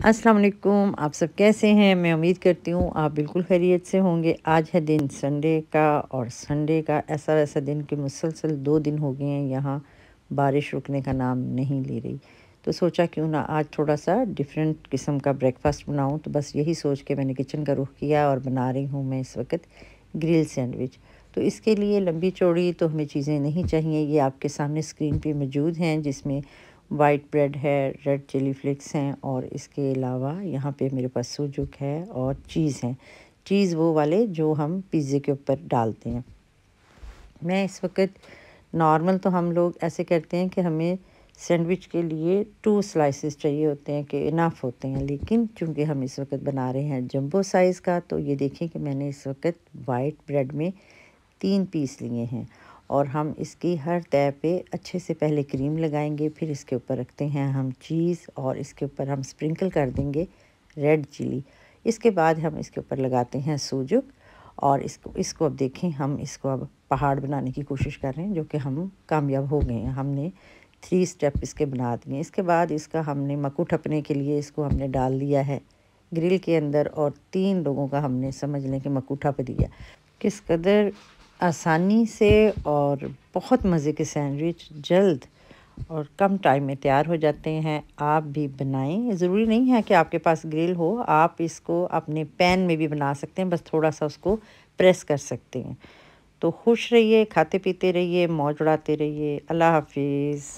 अस्सलाम वालेकुम। आप सब कैसे हैं? मैं उम्मीद करती हूँ आप बिल्कुल खैरियत से होंगे। आज है दिन संडे का, और संडे का ऐसा वैसा दिन कि मुसलसल 2 दिन हो गए हैं यहाँ बारिश रुकने का नाम नहीं ले रही। तो सोचा क्यों ना आज थोड़ा-सा डिफरेंट किस्म का ब्रेकफ़ास्ट बनाऊँ। तो बस यही सोच के मैंने किचन का रुख किया और बना रही हूँ मैं इस वक़्त ग्रिल सैंडविच। तो इसके लिए लंबी-चौड़ी तो हमें चीज़ें नहीं चाहिए, ये आपके सामने स्क्रीन पे मौजूद हैं, जिसमें वाइट ब्रेड है, रेड चिली फ्लेक्स हैं, और इसके अलावा यहाँ पे मेरे पास सुजुक है और चीज़ है। चीज़ वो वाले जो हम पिज़्ज़े के ऊपर डालते हैं। मैं इस वक़्त नॉर्मल तो हम लोग ऐसे करते हैं कि हमें सैंडविच के लिए 2 स्लाइसेस चाहिए होते हैं कि इनफ होते हैं, लेकिन चूँकि हम इस वक़्त बना रहे हैं जंबो साइज़ का, तो ये देखें कि मैंने इस वक़्त वाइट ब्रेड में 3 पीस लिए हैं, और हम इसकी हर तह पे अच्छे से पहले क्रीम लगाएंगे, फिर इसके ऊपर रखते हैं हम चीज़, और इसके ऊपर हम स्प्रिंकल कर देंगे रेड चिली। इसके बाद हम इसके ऊपर लगाते हैं सूजुक, और इसको अब देखें, हम इसको अब पहाड़ बनाने की कोशिश कर रहे हैं, जो कि हम कामयाब हो गए हैं। हमने 3 स्टेप इसके बना दिए। इसके बाद इसका हमने मकू ठपने के लिए इसको हमने डाल दिया है ग्रिल के अंदर, और 3 लोगों का हमने समझ लें कि मकू ठप दिया। किस कदर आसानी से और बहुत मज़े के सैंडविच जल्द और कम टाइम में तैयार हो जाते हैं। आप भी बनाएं। ज़रूरी नहीं है कि आपके पास ग्रिल हो, आप इसको अपने पैन में भी बना सकते हैं, बस थोड़ा सा उसको प्रेस कर सकते हैं। तो खुश रहिए, खाते पीते रहिए, मौज उड़ाते रहिए। अल्लाह हाफिज़।